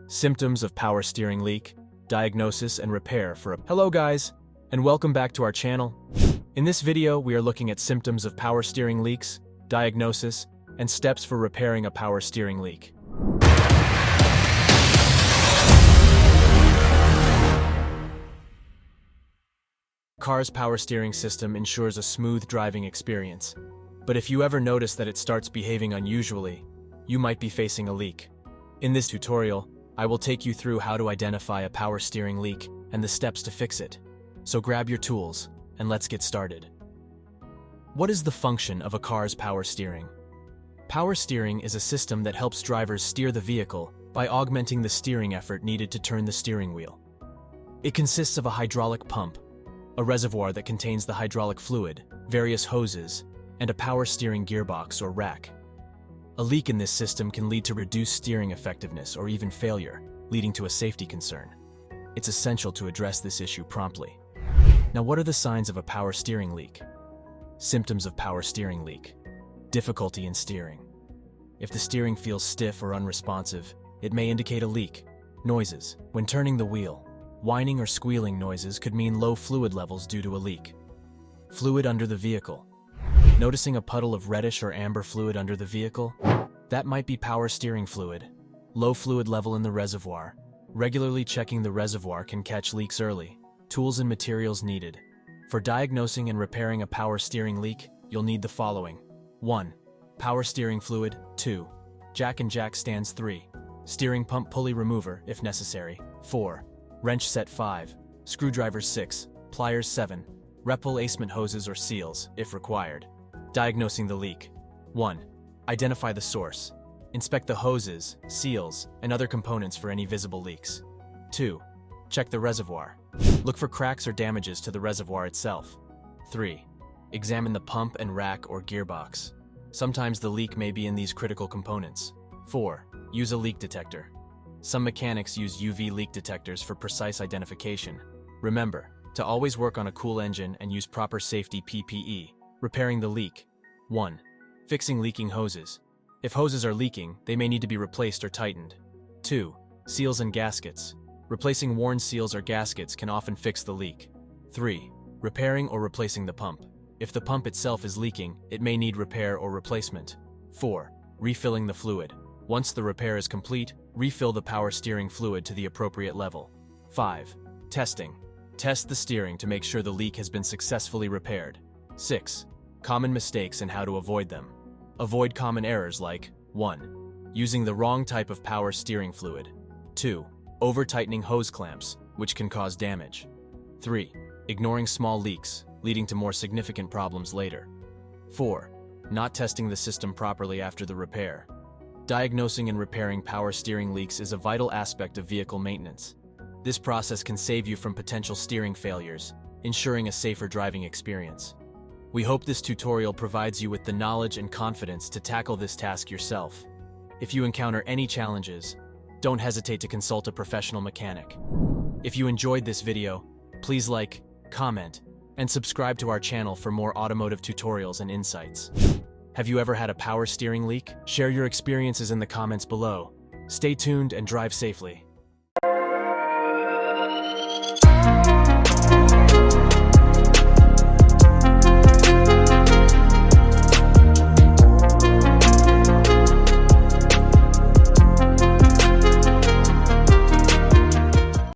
Symptoms of power steering leak, diagnosis and repair for a... Hello guys, and welcome back to our channel. In this video, we are looking at symptoms of power steering leaks, diagnosis, and steps for repairing a power steering leak. Car's power steering system ensures a smooth driving experience. But if you ever notice that it starts behaving unusually, you might be facing a leak. In this tutorial, I will take you through how to identify a power steering leak and the steps to fix it. So grab your tools, and let's get started. What is the function of a car's power steering? Power steering is a system that helps drivers steer the vehicle by augmenting the steering effort needed to turn the steering wheel. It consists of a hydraulic pump, a reservoir that contains the hydraulic fluid, various hoses, and a power steering gearbox or rack. A leak in this system can lead to reduced steering effectiveness or even failure, leading to a safety concern. It's essential to address this issue promptly. Now, what are the signs of a power steering leak? Symptoms of power steering leak. Difficulty in steering. If the steering feels stiff or unresponsive, it may indicate a leak. Noises. When turning the wheel, whining or squealing noises could mean low fluid levels due to a leak. Fluid under the vehicle. Noticing a puddle of reddish or amber fluid under the vehicle? That might be power steering fluid. Low fluid level in the reservoir. Regularly checking the reservoir can catch leaks early. Tools and materials needed. For diagnosing and repairing a power steering leak, you'll need the following. 1. Power steering fluid. 2. Jack and jack stands. 3. Steering pump pulley remover, if necessary. 4. Wrench set. 5. Screwdrivers. 6. Pliers. 7. Replacement hoses or seals, if required. Diagnosing the leak. 1. Identify the source. Inspect the hoses, seals, and other components for any visible leaks. 2. Check the reservoir. Look for cracks or damages to the reservoir itself. 3. Examine the pump and rack or gearbox. Sometimes the leak may be in these critical components. 4. Use a leak detector. Some mechanics use UV leak detectors for precise identification. Remember to always work on a cool engine and use proper safety PPE. Repairing the leak. 1. Fixing leaking hoses. If hoses are leaking, they may need to be replaced or tightened. 2. Seals and gaskets. Replacing worn seals or gaskets can often fix the leak. 3. Repairing or replacing the pump. If the pump itself is leaking, it may need repair or replacement. 4. Refilling the fluid. Once the repair is complete, refill the power steering fluid to the appropriate level. 5. Testing. Test the steering to make sure the leak has been successfully repaired. 6. Common mistakes and how to avoid them. Avoid common errors like 1. Using the wrong type of power steering fluid. 2. Over-tightening hose clamps, which can cause damage. 3. Ignoring small leaks, leading to more significant problems later. 4. Not testing the system properly after the repair. Diagnosing and repairing power steering leaks is a vital aspect of vehicle maintenance. This process can save you from potential steering failures, ensuring a safer driving experience. We hope this tutorial provides you with the knowledge and confidence to tackle this task yourself. If you encounter any challenges, don't hesitate to consult a professional mechanic. If you enjoyed this video, please like, comment, and subscribe to our channel for more automotive tutorials and insights. Have you ever had a power steering leak? Share your experiences in the comments below. Stay tuned and drive safely.